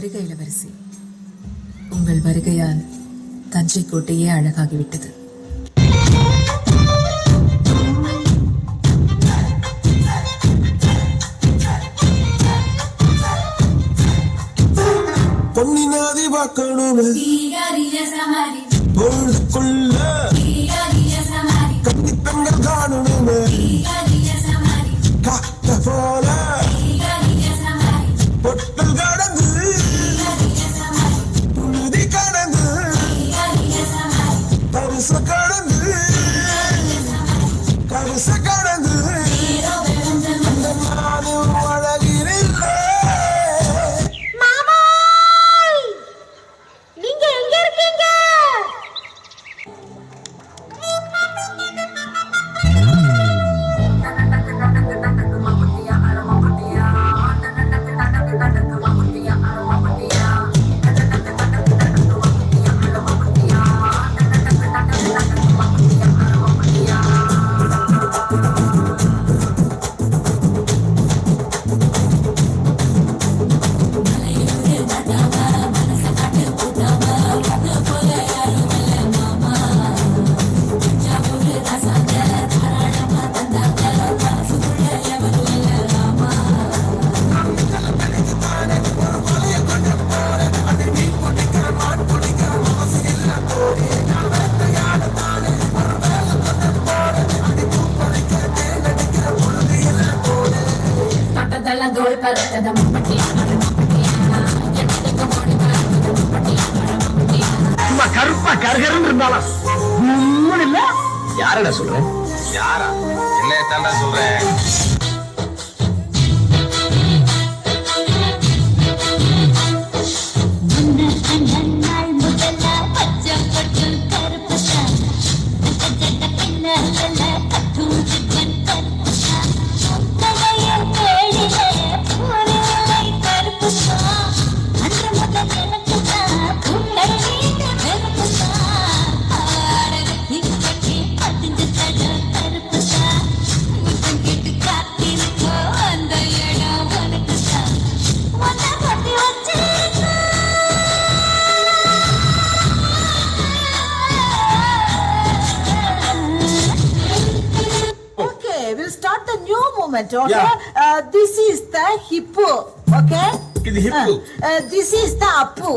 வருக இளவரசி. உங்கள் வருகையால் தஞ்சை கோட்டையே அழகாகிவிட்டது. பொன்னினாதி பார்க்கணும் பொழுதுக்குள்ள கன்னி பெண்கள் காணணும் காத்த போல பொட்டல் கடந்து புழுதி கடந்து பரிச கடந்து கரிச கடந்து அந்த நானும் அழகிரில்லை. கருப்பா கருகருன்னு இருந்தாலும் இல்ல. யாரடா சொல்றேன்? யாரா? என்ன தாண்டா சொல்றேன்? Okay, this is the hippo. Okay, this is the appu.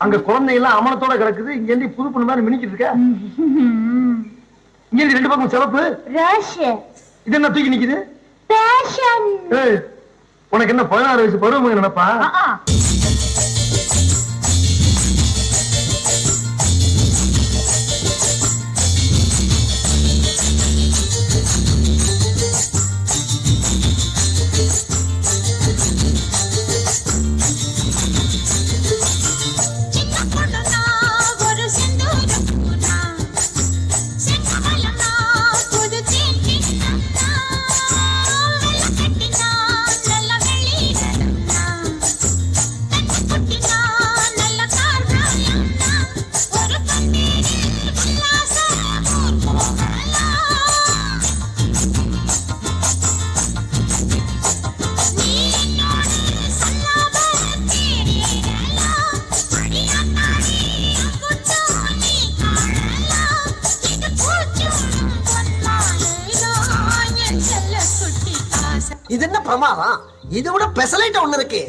அங்க குழந்தை எல்லாம் அமனத்தோட கிடக்குது. இங்க இருந்து புது பொண்ணு மாதிரி மினிக்கிட்டு இருக்க. இங்க இருந்து ரெண்டு பக்கம் சிவப்பு. இது என்ன தூக்கி நிக்குது? உனக்கு என்ன 16 வயசு பருவம் நினைப்பா? இது என்ன பிரமாதம்? இதை விட பெசலைட் ஒண்ணு இருக்கு.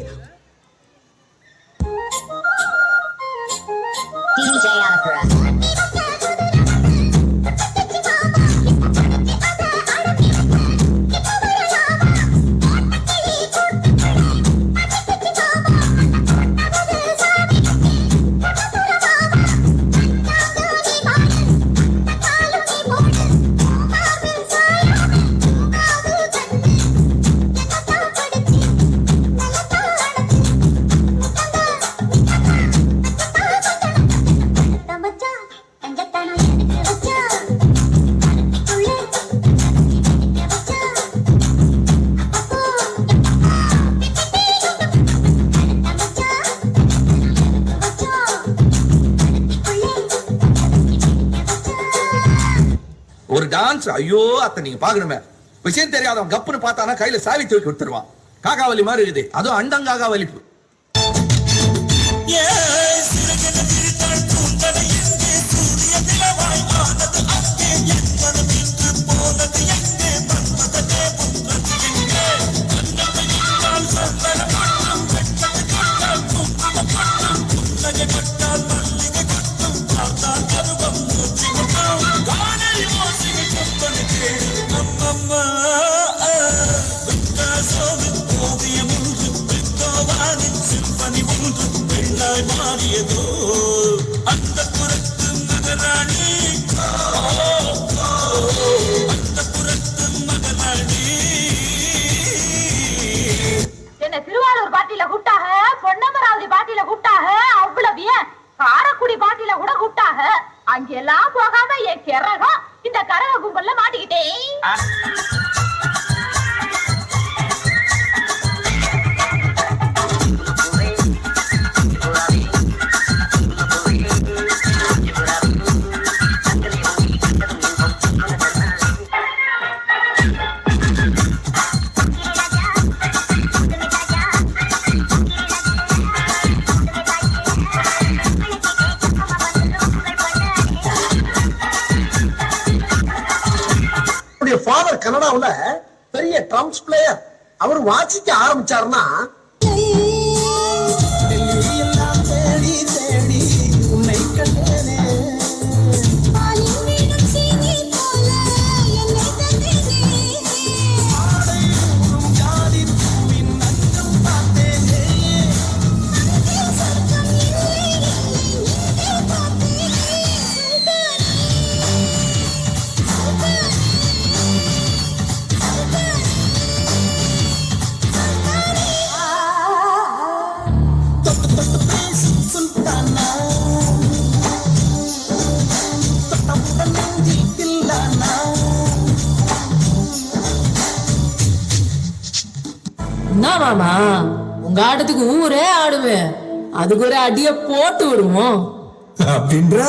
ஒரு டான்ஸ். ஐயோ அத்தை நீங்க பாக்கணுமே. விஷயம் தெரியாதவன் கப்புன்னு பார்த்தானா கையில சாவி தூக்கி விட்டுருவான். காக்காவலி மாதிரி இருக்குது. அதுவும் அண்டங்காகா வலிப்பு. என்ன திருவாரூர் பாட்டியில கூப்பிட்டாக, பொன்னமராவதி பாட்டியில கூப்பிட்டாக, அவ்வளவு ஏன் காரக்குடி பாட்டியில கூட கூப்பிட்டாக. அங்கெல்லாம் போகாம என் கிறகம் இந்த கரக கும்பல்ல மாட்டிக்கிட்டேன். ஃபாதர் கனடாவுல பெரிய ட்ரம்ஸ் பிளேயர். அவர் வாசிக்க ஆரம்பிச்சாருன்னா தேடி தேடி உன்னை கண்டேனே. என்ன மாமா, உங்க ஆட்டத்துக்கு ஊரே ஆடுமே, அதுக்கு ஒரு அடிய போட்டு விடுவோம் அப்படின்ற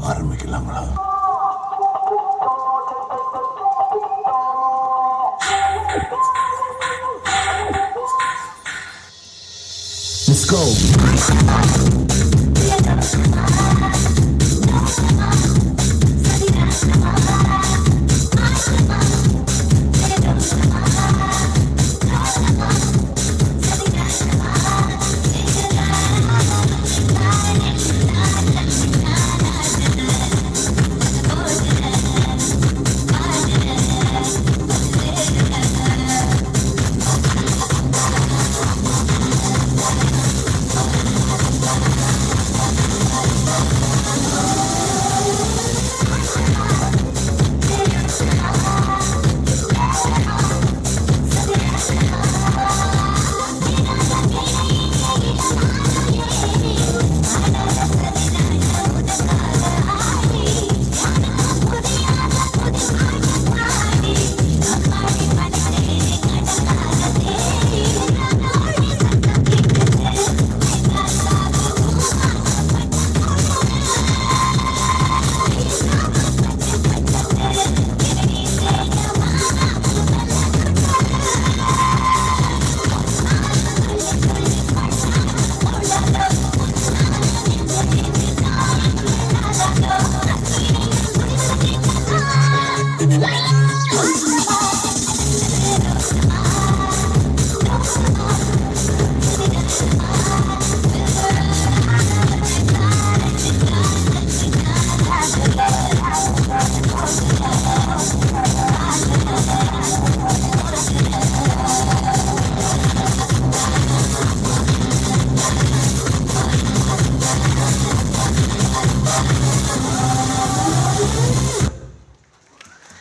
ஆரம்பிக்கலாங்களா? Let's go. Let's go.